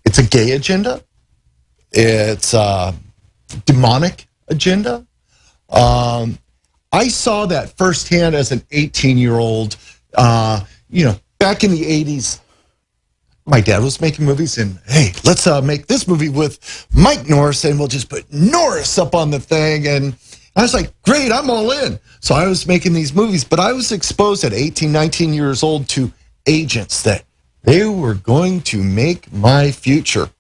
it's a gay agenda. It's a demonic agenda. I saw that firsthand as an 18-year-old. Back in the 80s, my dad was making movies, and hey, let's make this movie with Mike Norris, and we'll just put Norris up on the thing. And I was like, great, I'm all in. So I was making these movies, but I was exposed at 18, 19 years old to agents that they were going to make my future.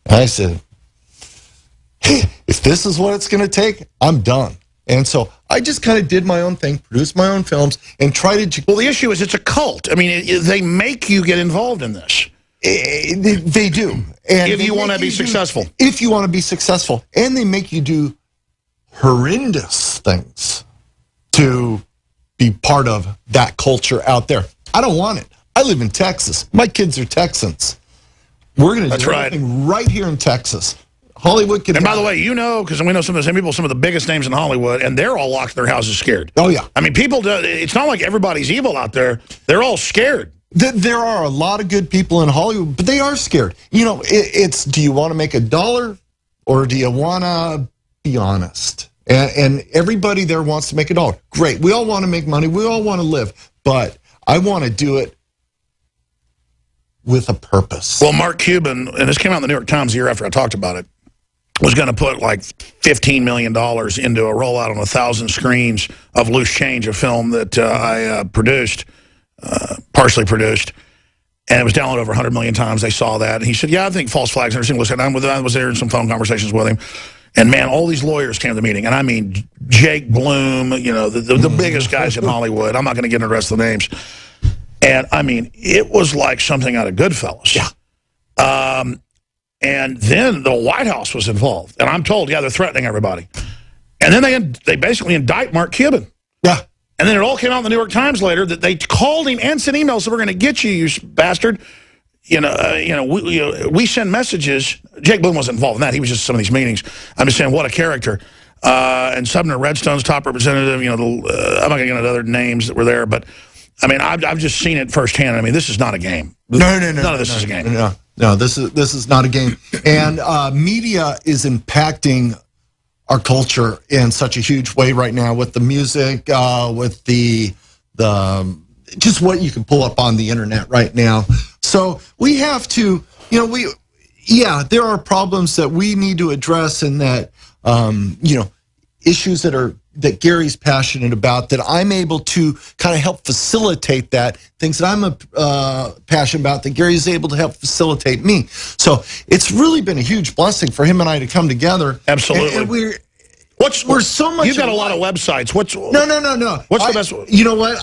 And I said, hey, if this is what it's going to take, I'm done. And so I just kind of did my own thing, produced my own films, and tried to... Well, the issue is it's a cult. I mean, they make you get involved in this. They do. And if you want to be successful. If you want to be successful. And they make you do horrendous things to be part of that culture out there. I don't want it. I live in Texas. My kids are Texans. We're going to do everything right here in Texas. Hollywood can... And by the way, because we know some of the same people, some of the biggest names in Hollywood, and they're all locked in their houses scared. Oh, yeah. I mean, it's not like everybody's evil out there. They're all scared. There are a lot of good people in Hollywood, but they are scared. It's do you want to make a dollar or do you want to be honest? And everybody there wants to make a dollar. Great. We all want to make money. We all want to live. But I want to do it with a purpose. Well, Mark Cuban, and this came out in the New York Times the year after I talked about it, was going to put like $15 million into a rollout on 1,000 screens of Loose Change, a film that I produced, partially produced, and it was downloaded over 100 million times. They saw that, and he said, yeah, I think False Flags and everything. I was there in some phone conversations with him, and man, all these lawyers came to the meeting, and I mean, Jake Bloom, the biggest guys in Hollywood. I'm not going to get into the rest of the names. And I mean, it was like something out of Goodfellas. Yeah. And then the White House was involved. And I'm told, yeah, they're threatening everybody. And then they basically indict Mark Cuban. Yeah. And then it all came out in the New York Times later that they called him and sent emails, so we're going to get you, you bastard. We send messages. Jake Bloom wasn't involved in that. He was just at some of these meetings. I'm just saying, what a character. And Sumner Redstone's top representative, I'm not going to get into other names that were there, but I mean, I've just seen it firsthand. I mean, this is not a game. No. None of this is a game. No, this is not a game. And media is impacting our culture in such a huge way right now with the music, with the just what you can pull up on the internet right now. So we have to, there are problems that we need to address, and that issues that Gary's passionate about, that I'm able to kind of help facilitate that, things that I'm passionate about, that Gary's able to help facilitate me. So it's really been a huge blessing for him and I to come together. Absolutely. And we're so much... You've got a lot of websites. No. What's the best... You know what?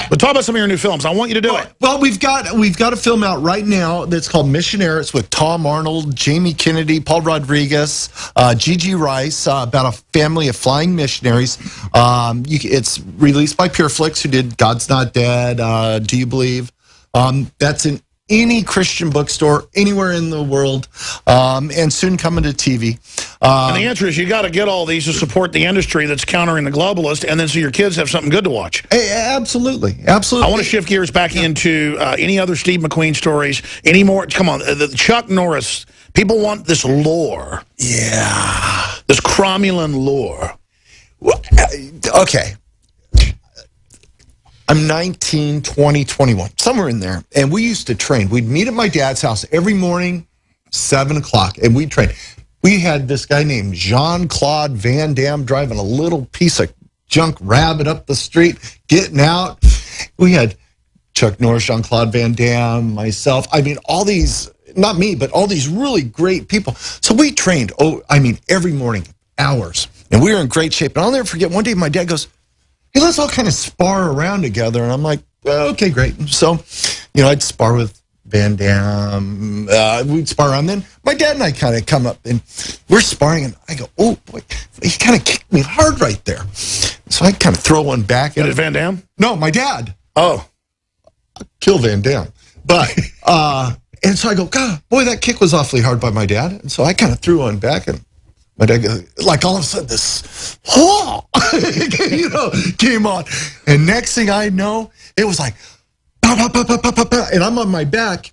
But talk about some of your new films. I want you to do it. Well, we've got a film out right now that's called Missionaire. It's with Tom Arnold, Jamie Kennedy, Paul Rodriguez, Gigi Rice, about a family of flying missionaries. It's released by PureFlix, who did God's Not Dead, Do You Believe? That's in any Christian bookstore anywhere in the world, and soon coming to TV. And the answer is you got to get all these to support the industry that's countering the globalist, and then so your kids have something good to watch. Absolutely. I want to shift gears back into any other Steve McQueen stories. Any more? Come on, the Chuck Norris. People want this lore. Yeah. This Cromulin lore. Well, okay. I'm 19, 20, 21, somewhere in there. And we used to train. We'd meet at my dad's house every morning, 7 o'clock, and we'd train. We had this guy named Jean-Claude Van Damme driving a little piece of junk rabbit up the street, getting out. We had Chuck Norris, Jean-Claude Van Damme, myself. I mean, all these, not me, but all these really great people. So we trained, every morning, hours. And we were in great shape. And I'll never forget, one day my dad goes, hey, let's all kind of spar around together. And I'm like, well, okay, great. So, I'd spar with Van Damme. We'd spar around. Then my dad and I kind of come up, and we're sparring. And I go, oh, boy, he kind of kicked me hard right there. So I kind of throw one back. Is it Van Damme? No, my dad. Oh. I'll kill Van Damme. But, and so I go, God, boy, that kick was awfully hard by my dad. And so I kind of threw one back, and my dad, like all of a sudden, this, came on. And next thing I know, it was like, pow, pow, pow, pow, pow, pow, pow, and I'm on my back.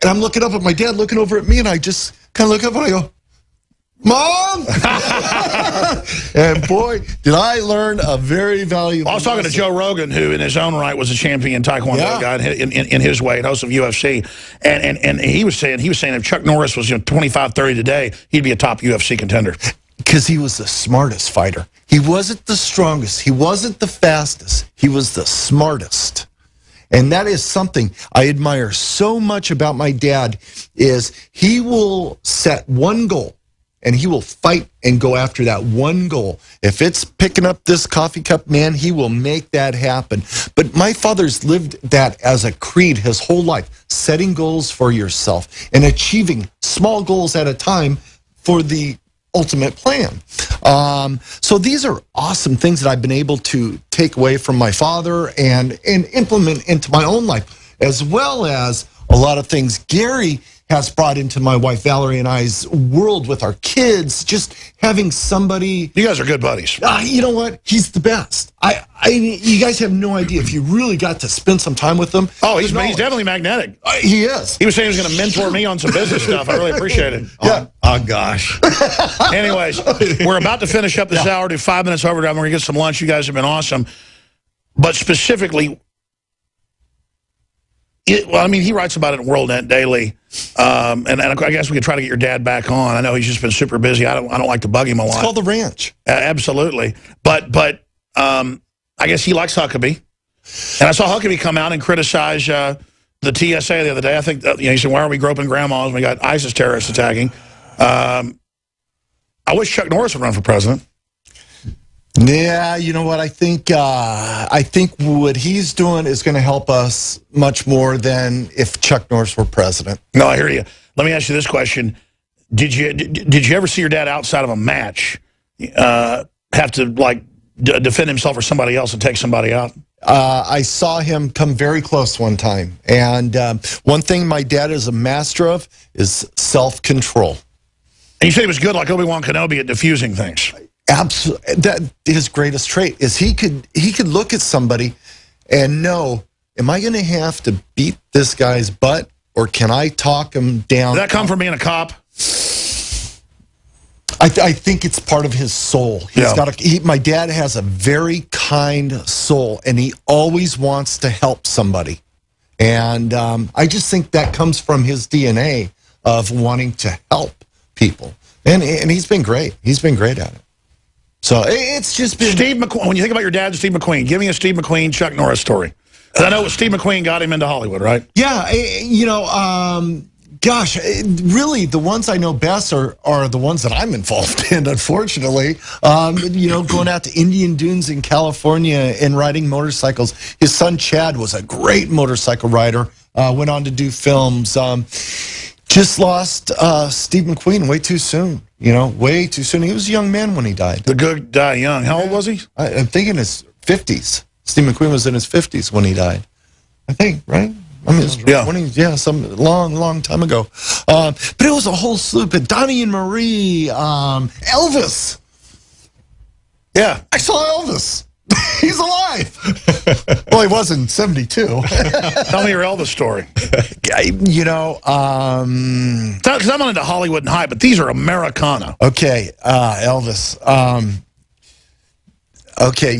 And I'm looking up at my dad, looking over at me, and I just kind of look up and I go, Mom! And boy, did I learn a very valuable I was talking to Joe Rogan, who in his own right was a champion Taekwondo guy in his way, and host of UFC. And he was saying if Chuck Norris was 25-30 today, he'd be a top UFC contender. Because he was the smartest fighter. He wasn't the strongest. He wasn't the fastest. He was the smartest. And that is something I admire so much about my dad, is he will set one goal and he will fight and go after that one goal. If it's picking up this coffee cup, man, he will make that happen. But my father's lived that as a creed his whole life, setting goals for yourself and achieving small goals at a time for the ultimate plan. So these are awesome things that I've been able to take away from my father and implement into my own life, as well as a lot of things Gary has brought into my wife Valerie and I's world with our kids. Just having somebody. You guys are good buddies. You know what? He's the best. You guys have no idea if you really got to spend some time with him. Oh, he's definitely magnetic. He is. He was saying he was going to mentor me on some business stuff. I really appreciate it. Yeah. Oh, gosh. Anyways, we're about to finish up this hour. Do 5 minutes overtime. We're going to get some lunch. You guys have been awesome. But specifically, he writes about it in WorldNet Daily. And I guess we could try to get your dad back on. I know he's just been super busy. I don't like to bug him a lot. It's called The Ranch. Absolutely. But I guess he likes Huckabee. And I saw Huckabee come out and criticize the TSA the other day. I think he said, why are we groping grandmas when we got ISIS terrorists attacking? I wish Chuck Norris would run for president. Yeah, you know what? I think what he's doing is going to help us much more than if Chuck Norris were president. No, I hear you. Let me ask you this question: Did you ever see your dad outside of a match have to defend himself or somebody else and take somebody out? I saw him come very close one time, and one thing my dad is a master of is self-control. And you said he was good, like Obi-Wan Kenobi, at diffusing things. Absolutely, that his greatest trait is he could look at somebody and know, am I going to have to beat this guy's butt, or can I talk him down? Did that come from being a cop? I think it's part of his soul. My dad has a very kind soul, and he always wants to help somebody. And I just think that comes from his DNA of wanting to help people. And he's been great. He's been great at it. So it's just been... Steve McQueen. When you think about your dad, Steve McQueen, give me a Steve McQueen, Chuck Norris story. I know Steve McQueen got him into Hollywood, right? Yeah, gosh, really, the ones I know best are the ones that I'm involved in, unfortunately. Going out to Indian Dunes in California and riding motorcycles. His son, Chad, was a great motorcycle rider, went on to do films. Just lost Steve McQueen way too soon, way too soon. He was a young man when he died. The good die young. How old was he? I'm thinking his 50s. Steve McQueen was in his 50s when he died. I think, right? I mean, some long time ago. But it was a whole slew. But Donnie and Marie, Elvis. Yeah. I saw Elvis. He's alive. Well, he was in 72. Tell me your Elvis story. Because I'm not into Hollywood and high, but these are Americana. Okay, Elvis. Okay,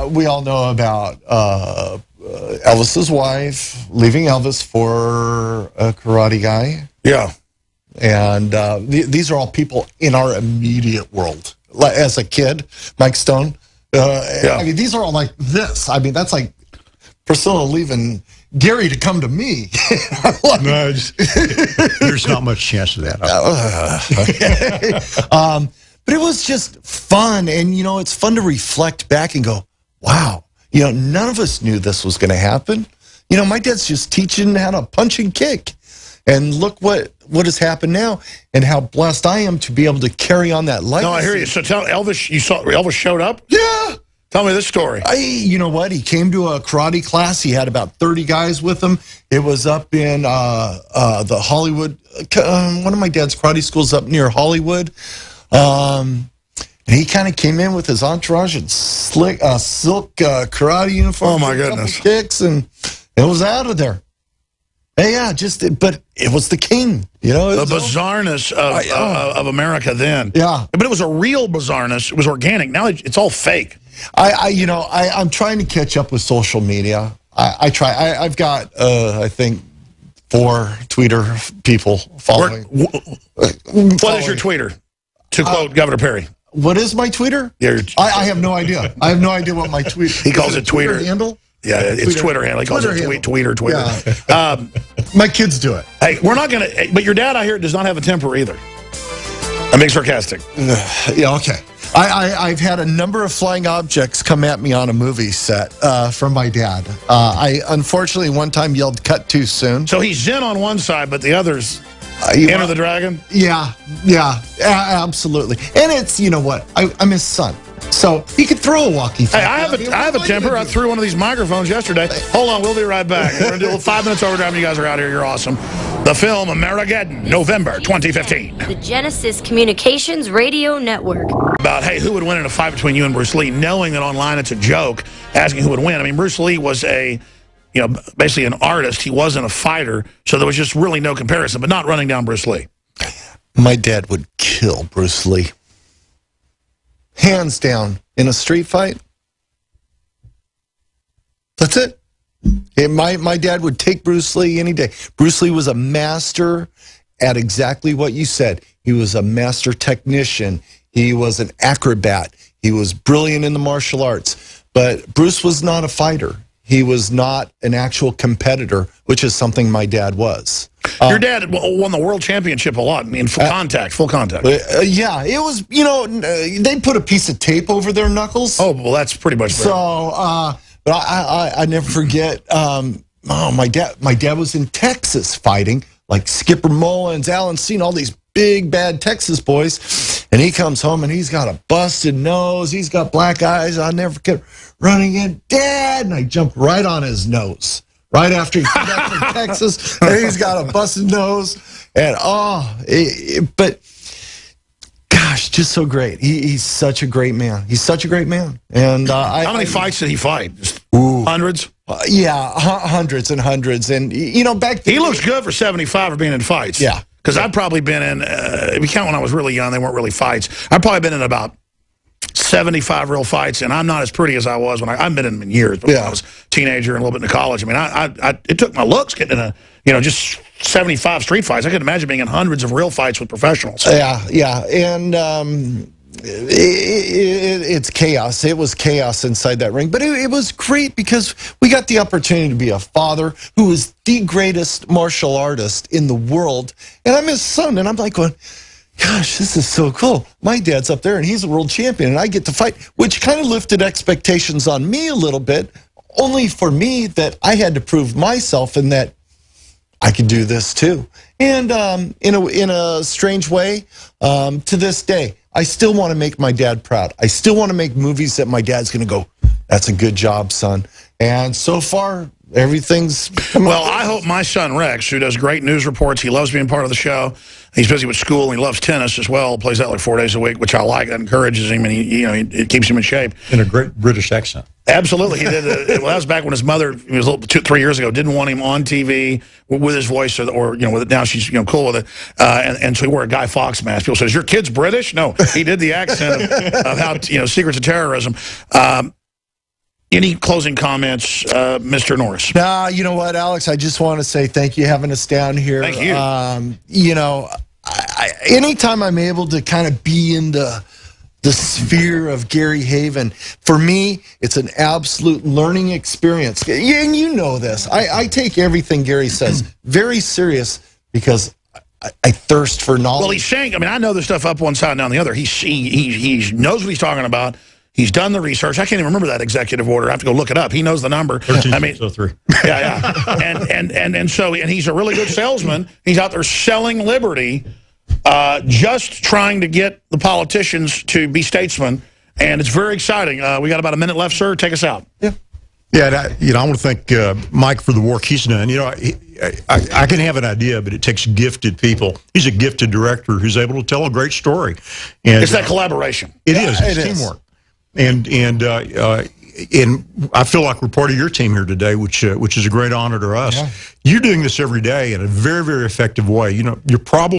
we all know about Elvis's wife leaving Elvis for a karate guy. Yeah. And these are all people in our immediate world. As a kid, Mike Stone. I mean, these are all like this. I mean, that's like Priscilla leaving Gary to come to me. No, there's not much chance of that. But it was just fun. And, it's fun to reflect back and go, wow, none of us knew this was going to happen. My dad's just teaching how to punch and kick. And look what has happened now, and how blessed I am to be able to carry on that legacy. No, I hear you. So tell Elvis, you saw Elvis showed up? Yeah. Tell me this story. You know what? He came to a karate class. He had about 30 guys with him. It was up in the Hollywood, one of my dad's karate schools up near Hollywood. And he kind of came in with his entourage and silk karate uniform. Oh, my goodness. Kicks, and it was out of there. Yeah, but it was the king. You know, the bizarreness of America then. Yeah. But it was a real bizarreness. It was organic. Now it's all fake. I'm trying to catch up with social media. I try. I've got, I think, 4 Twitter people following. What is your Twitter? To quote Governor Perry. What is my Twitter? I have no idea. I have no idea what my tweet. He calls it Twitter handle. Yeah, it's Twitter handle. He calls it Twitter. Yeah. My kids do it. Hey, we're not gonna. But your dad, I hear, does not have a temper either. I'm being sarcastic. Yeah. Okay. I've had a number of flying objects come at me on a movie set from my dad. I unfortunately one time yelled "cut" too soon. So he's Zen on one side, but the others Enter the Dragon. Yeah, absolutely. And it's, you know what? I'm his son, so he could throw a walkie. Hey, I have a temper. I threw one of these microphones yesterday. Hold on, we'll be right back. We're gonna do 5 minutes overdrive. You guys are out here. You're awesome. The film Amerigeddon, November 2015. The Genesis Communications Radio Network. About, hey, who would win in a fight between you and Bruce Lee, knowing that online it's a joke, asking who would win. I mean, Bruce Lee was basically an artist. He wasn't a fighter, so there was just really no comparison, but not running down Bruce Lee. My dad would kill Bruce Lee. Hands down. In a street fight. That's it. My dad would take Bruce Lee any day. Bruce Lee was a master at exactly what you said. He was a master technician. He was an acrobat. He was brilliant in the martial arts. But Bruce was not a fighter. He was not an actual competitor, which is something my dad was. Your dad won the world championship a lot. I mean, full contact. Yeah, it was, they put a piece of tape over their knuckles. Oh, well, that's pretty much so. But I never forget. My dad was in Texas fighting, like Skipper Mullins, Alan Cena, all these big bad Texas boys, and he comes home and he's got a busted nose, he's got black eyes. I never forget running in, Dad, and I jumped right on his nose right after he came back from Texas, and he's got a busted nose, and but. Gosh, just so great. He's such a great man. He's such a great man. And how many fights did he fight? Hundreds? Yeah, hundreds and hundreds. And, back then... He looks good for 75 for being in fights. Yeah. Because I've probably been in, if you count when I was really young, they weren't really fights. I've probably been in about 75 real fights, and I'm not as pretty as I was when I've been in them in years, but when I was a teenager and a little bit into college. I mean, it took my looks getting in just 75 street fights. I could imagine being in hundreds of real fights with professionals. Yeah. And it's chaos. It was chaos inside that ring. But it was great because we got the opportunity to be a father who is the greatest martial artist in the world. And I'm his son, and I'm like going, gosh, this is so cool. My dad's up there, and he's a world champion, and I get to fight, which kind of lifted expectations on me a little bit, only for me that I had to prove myself and that I could do this too. And in a strange way, to this day, I still want to make my dad proud. I still want to make movies that my dad's going to go, that's a good job, son. And so far, everything's... Well, I hope my son Rex, who does great news reports, he loves being part of the show. He's busy with school, and he loves tennis as well. Plays that like 4 days a week, which I like. That encourages him, and it keeps him in shape. In a great British accent. Absolutely, he did. Well, that was back when his mother, it was 3 years ago, didn't want him on with his voice, or with it. Now she's cool with it, and so he wore a Guy Fawkes mask. People say, "Is your kid's British?" No, he did the accent of how Secrets of Terrorism. Any closing comments, Mr. Norris? Nah, you know what, Alex? I just want to say thank you having us down here. Thank you. Anytime I'm able to kind of be in the sphere of Gary Haven, for me, it's an absolute learning experience. And you know this. I take everything Gary says very serious because I thirst for knowledge. Well, he's saying, I know this stuff up one side and down the other. He knows what he's talking about. He's done the research. I can't even remember that executive order. I have to go look it up. He knows the number. 13603. Yeah. And he's a really good salesman. He's out there selling liberty, just trying to get the politicians to be statesmen. And it's very exciting. We got about a minute left, sir. Take us out. Yeah. Yeah, I want to thank Mike for the work he's done. I can have an idea, but it takes gifted people. He's a gifted director who's able to tell a great story. And it's that collaboration. It is. It's teamwork. And and I feel like we're part of your team here today, which is a great honor to us. Yeah. You're doing this every day in a very, very effective way. You know, you're probably